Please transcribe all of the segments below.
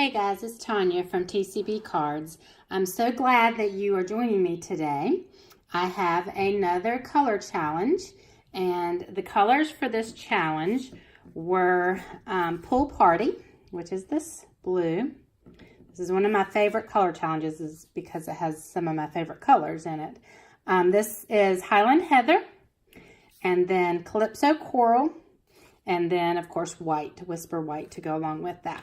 Hey guys, it's Tonya from TCB Cards. I'm so glad that you are joining me today. I have another color challenge, and the colors for this challenge were Pool Party, which is this blue. This is one of my favorite color challenges is because it has some of my favorite colors in it. This is Highland Heather, and then Calypso Coral, and then of course white, Whisper White to go along with that.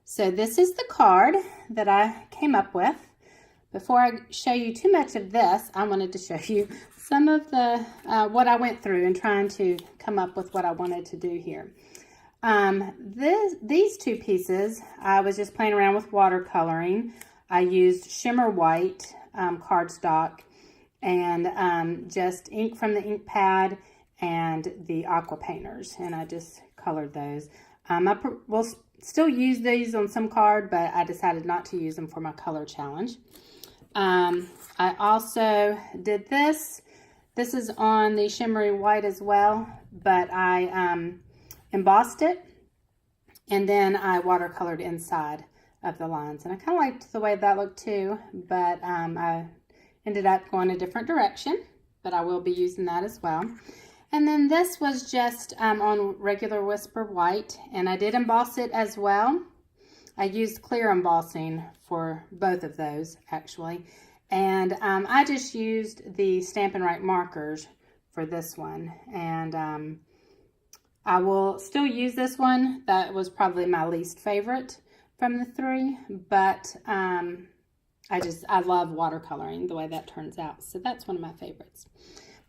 So this is the card that I came up with. Before I show you too much of this, I wanted to show you some of the what I went through in trying to come up with what I wanted to do here. These two pieces, I was just playing around with watercoloring. I used shimmer white cardstock and just ink from the ink pad and the aqua painters, and I just colored those. I will still use these on some card, but I decided not to use them for my color challenge. I also did this. This is on the shimmery white as well, but I embossed it, and then I watercolored inside of the lines. And I kind of liked the way that looked too, but I ended up going a different direction, but I will be using that as well. And then this was just on regular Whisper White, and I did emboss it as well. I used clear embossing for both of those, actually. And I just used the Stampin' Up markers for this one. And I will still use this one. That was probably my least favorite from the three, but I love watercoloring the way that turns out. So that's one of my favorites.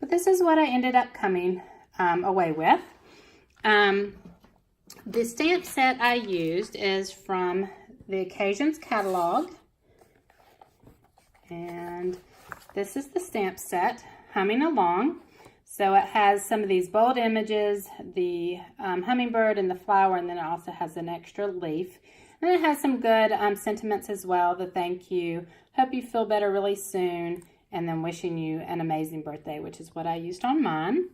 But this is what I ended up coming away with. The stamp set I used is from the Occasions catalog. And this is the stamp set, Humming Along. So it has some of these bold images, the hummingbird and the flower, and then it also has an extra leaf. And it has some good sentiments as well, the thank you, hope you feel better really soon, and then wishing you an amazing birthday, which is what I used on mine.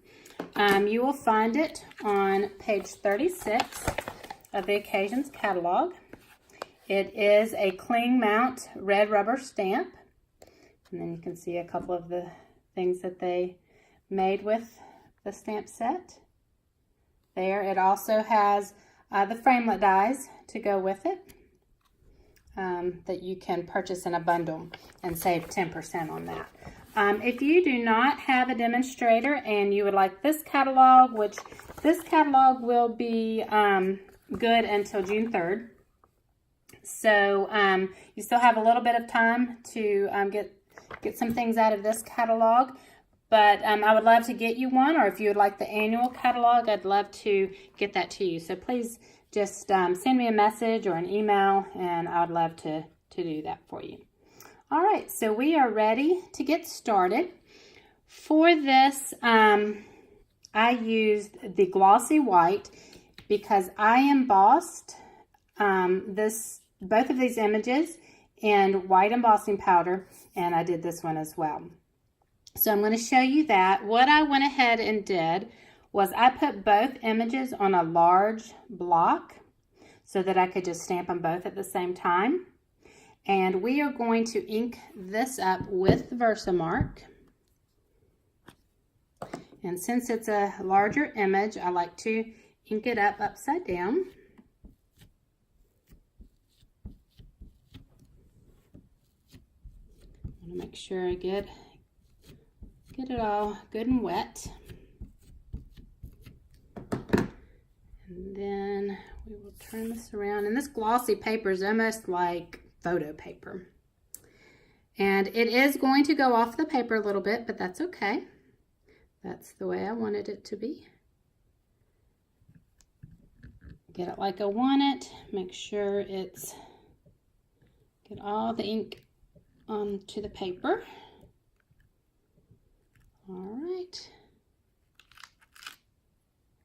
You will find it on page 36 of the Occasions catalog. It is a cling mount red rubber stamp. And then you can see a couple of the things that they made with the stamp set there. It also has the framelit dies to go with it. That you can purchase in a bundle and save 10% on that. If you do not have a demonstrator and you would like this catalog, which this catalog will be good until June 3rd. So you still have a little bit of time to get some things out of this catalog. But I would love to get you one, or if you would like the annual catalog, I'd love to get that to you. So please just send me a message or an email, and I would love to do that for you. All right, so we are ready to get started. For this, I used the glossy white because I embossed both of these images in white embossing powder, and I did this one as well. So I'm going to show you that. What I went ahead and did was I put both images on a large block so that I could just stamp them both at the same time. And we are going to ink this up with Versamark. And since it's a larger image, I like to ink it up upside down. I want to make sure I get it all good and wet. And then we will turn this around. And this glossy paper is almost like photo paper. And it is going to go off the paper a little bit, but that's okay. That's the way I wanted it to be. Get it like I want it. Make sure it's, get all the ink onto the paper. All right.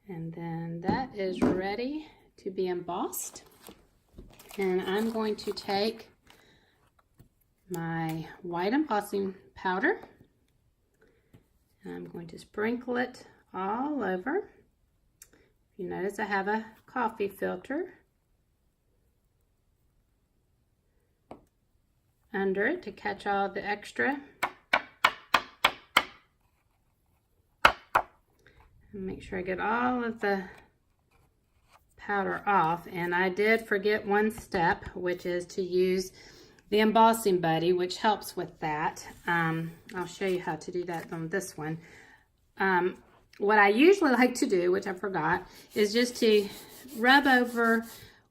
And then that is ready to be embossed. And I'm going to take my white embossing powder, and I'm going to sprinkle it all over. You notice I have a coffee filter under it to catch all the extra. And make sure I get all of the powder off. And I did forget one step, which is to use the embossing buddy, which helps with that. I'll show you how to do that on this one. What I usually like to do, which I forgot, is just to rub over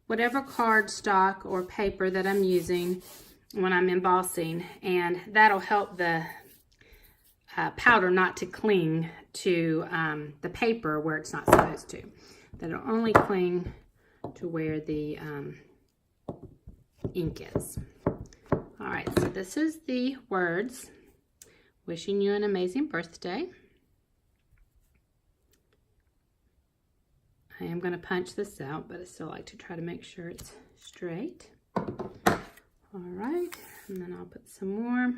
whatever cardstock or paper that I'm using when I'm embossing, and that'll help the powder not to cling to the paper where it's not supposed to. That'll only cling to where the ink is. All right, so this is the words, wishing you an amazing birthday. I am going to punch this out, but I still like to try to make sure it's straight. All right, and then I'll put some more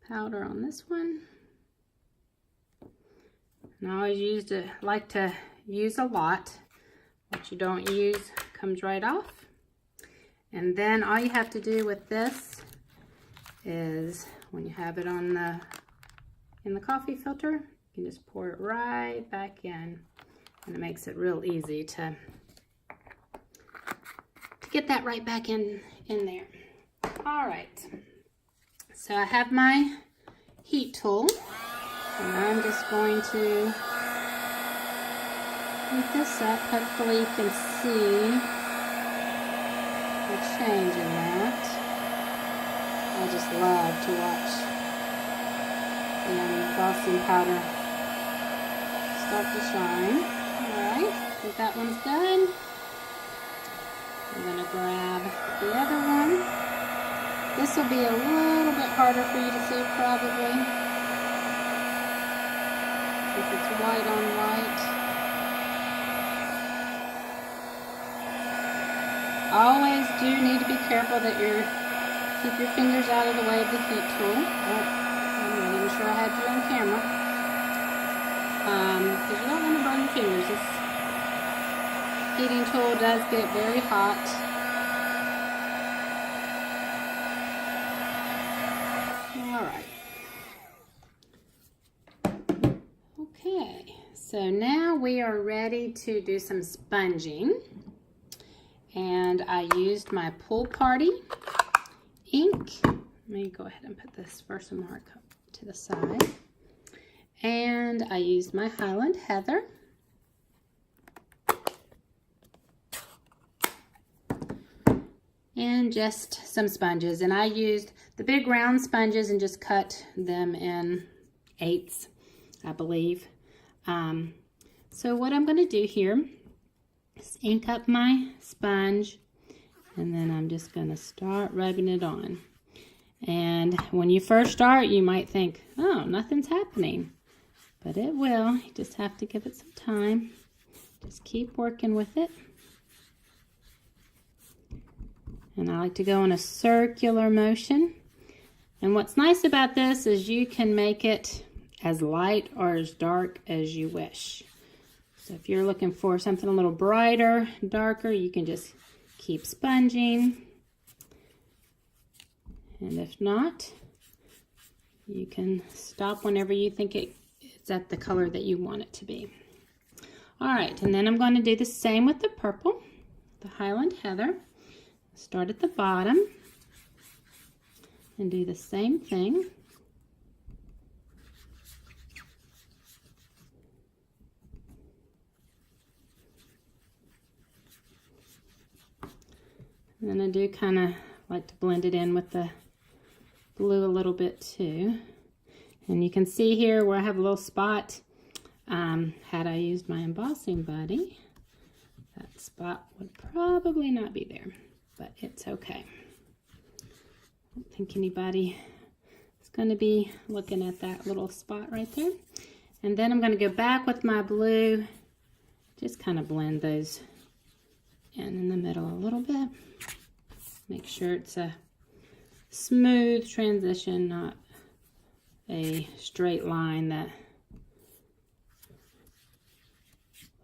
powder on this one. And I always like to use a lot. What you don't use comes right off. And then all you have to do with this is, when you have it on in the coffee filter, you can just pour it right back in, and it makes it real easy to get that right back in there. All right, so I have my heat tool, and I'm just going to heat this up. Hopefully you can see the change in that. I just love to watch the embossing powder start to shine. Alright, so that one's done. I'm going to grab the other one. This will be a little bit harder for you to see probably, if it's white on white. Always do need to be careful that keep your fingers out of the way of the heat tool. Oh, I'm not even sure I had you on camera. Because you don't want to burn your fingers. This heating tool does get very hot. Alright. Okay, so now we are ready to do some sponging. And I used my Pool Party ink. Let me go ahead and put this first mark up to the side. And I used my Highland Heather. And just some sponges. And I used the big round sponges and just cut them in 8s, I believe. So what I'm going to do here, ink up my sponge, and then I'm just going to start rubbing it on. And when you first start, you might think, oh, nothing's happening, but it will. You just have to give it some time. Just keep working with it. And I like to go in a circular motion. And what's nice about this is you can make it as light or as dark as you wish. So if you're looking for something a little brighter, darker, you can just keep sponging. And if not, you can stop whenever you think it's at the color that you want it to be. All right, and then I'm going to do the same with the purple, the Highland Heather. Start at the bottom and do the same thing. And then I do kind of like to blend it in with the blue a little bit too. And you can see here where I have a little spot. Had I used my embossing buddy, that spot would probably not be there, but it's okay. I don't think anybody is going to be looking at that little spot right there. And then I'm going to go back with my blue, just kind of blend those in the middle a little bit. Make sure it's a smooth transition, not a straight line that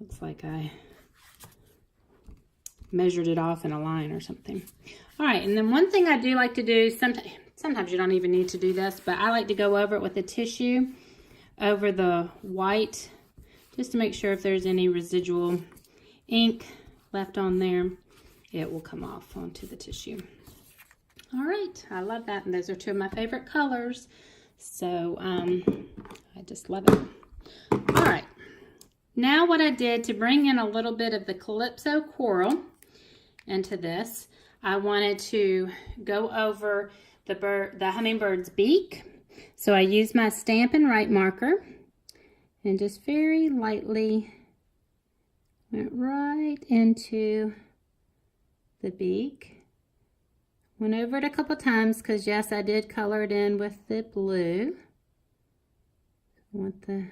looks like I measured it off in a line or something. All right, and then one thing I do like to do, sometimes you don't even need to do this, but I like to go over it with a tissue over the white, just to make sure if there's any residual ink left on there, it will come off onto the tissue. All right, I love that, and those are two of my favorite colors, so I just love it. All right, now what I did to bring in a little bit of the Calypso Coral into this, I wanted to go over the hummingbird's beak. So I used my Stampin' Right marker and just very lightly went right into the beak. Went over it a couple times because yes, I did color it in with the blue. I want the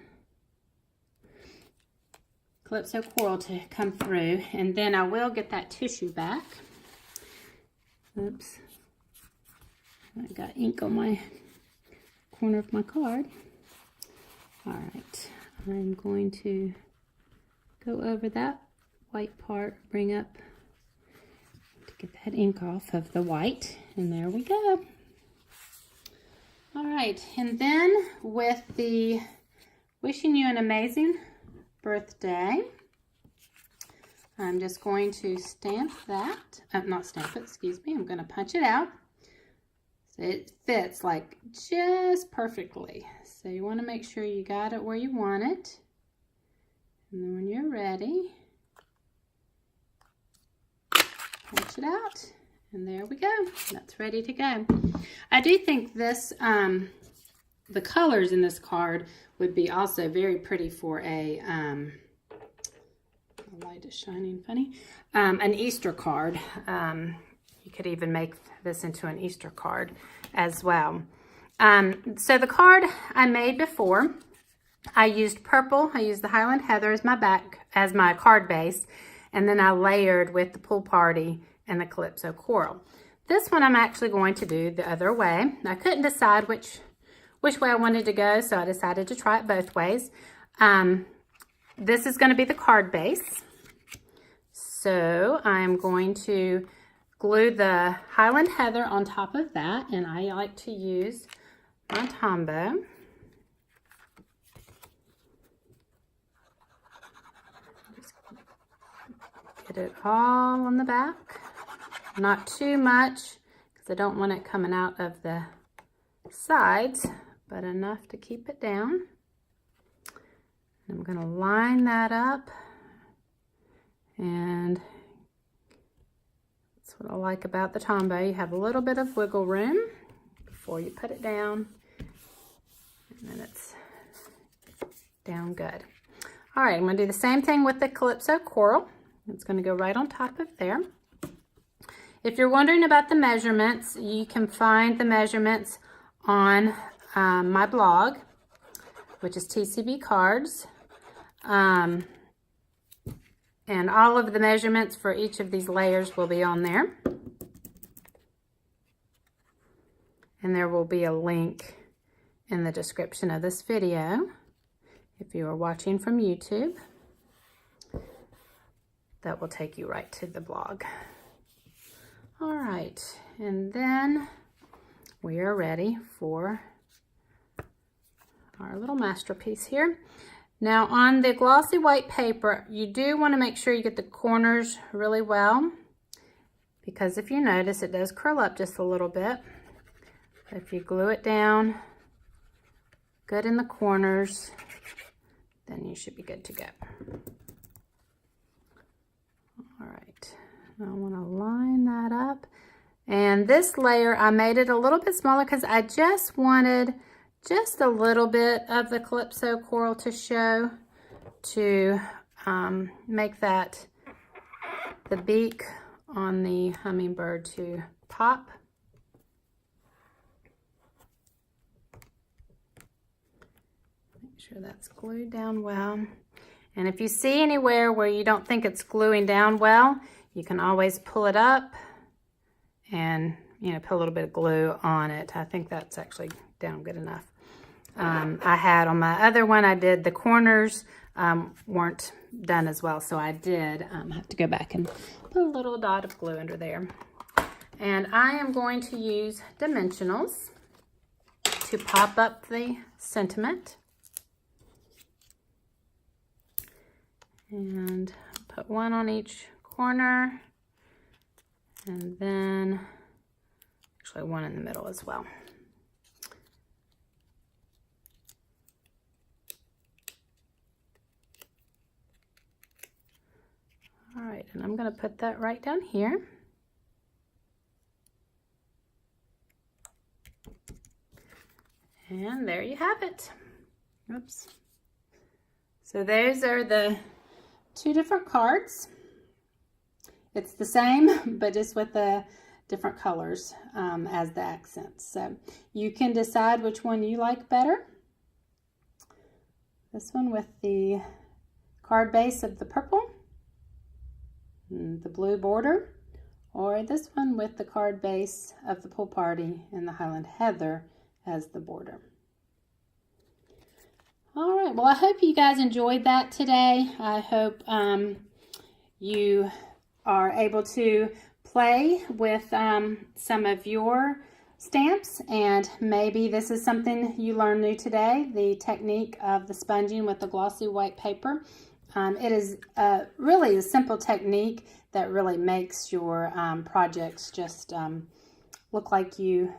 Calypso Coral to come through, and then I will get that tissue back. Oops, I got ink on my corner of my card. All right, I'm going to go over that white part, bring up to get that ink off of the white, and there we go. All right, and then with the wishing you an amazing birthday, I'm just going to stamp that, not stamp it, excuse me, I'm going to punch it out. So it fits like just perfectly. So you want to make sure you got it where you want it. And then when you're ready, punch it out. And there we go. That's ready to go. I do think this, the colors in this card would be also very pretty for a, the light is shining funny, an Easter card. You could even make this into an Easter card as well. So the card I made before, I used purple. I used the Highland Heather as my card base, and then I layered with the Pool Party and the Calypso Coral. This one I'm actually going to do the other way. I couldn't decide which way I wanted to go, so I decided to try it both ways. This is going to be the card base. So I'm going to glue the Highland Heather on top of that, and I like to use my Tombow. Just get it all on the back. Not too much, because I don't want it coming out of the sides, but enough to keep it down. I'm going to line that up, and that's what I like about the Tombow. You have a little bit of wiggle room before you put it down, and then it's down good. All right, I'm going to do the same thing with the Calypso Coral. It's going to go right on top of there. If you're wondering about the measurements, you can find the measurements on my blog, which is TCB Cards. And all of the measurements for each of these layers will be on there. And there will be a link in the description of this video if you are watching from YouTube. That will take you right to the blog. All right, and then we are ready for our little masterpiece here. Now on the glossy white paper, you do want to make sure you get the corners really well, because if you notice, it does curl up just a little bit. If you glue it down good in the corners, then you should be good to go. All right, I want to line that up. And this layer, I made it a little bit smaller because I just wanted just a little bit of the Calypso Coral to show, to make that, the beak on the hummingbird to pop. Make sure that's glued down well. And if you see anywhere where you don't think it's gluing down well, you can always pull it up and, you know, put a little bit of glue on it. I think that's actually down good enough. I had on my other one, I did the corners weren't done as well, so I did have to go back and put a little dot of glue under there. And I am going to use dimensionals to pop up the sentiment. And put one on each corner, and then actually one in the middle as well. All right, and I'm going to put that right down here. And there you have it. Oops. So those are the 2 different cards. It's the same, but just with the different colors as the accents. So you can decide which one you like better. This one with the card base of the purple, and the blue border, or this one with the card base of the pool party and the Highland Heather as the border. All right, well, I hope you guys enjoyed that today. I hope you are able to play with some of your stamps, and maybe this is something you learned new today, the technique of the sponging with the glossy white paper. It is really a simple technique that really makes your projects just look like you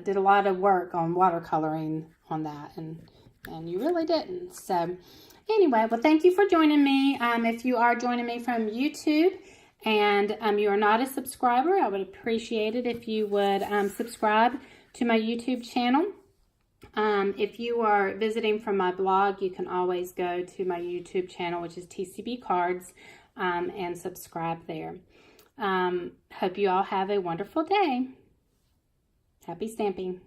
did a lot of work on watercoloring on that, and you really didn't. So anyway, well, thank you for joining me. If you are joining me from YouTube and you are not a subscriber, I would appreciate it if you would subscribe to my YouTube channel. If you are visiting from my blog, you can always go to my YouTube channel, which is TCB Cards, and subscribe there. Hope you all have a wonderful day. Happy stamping.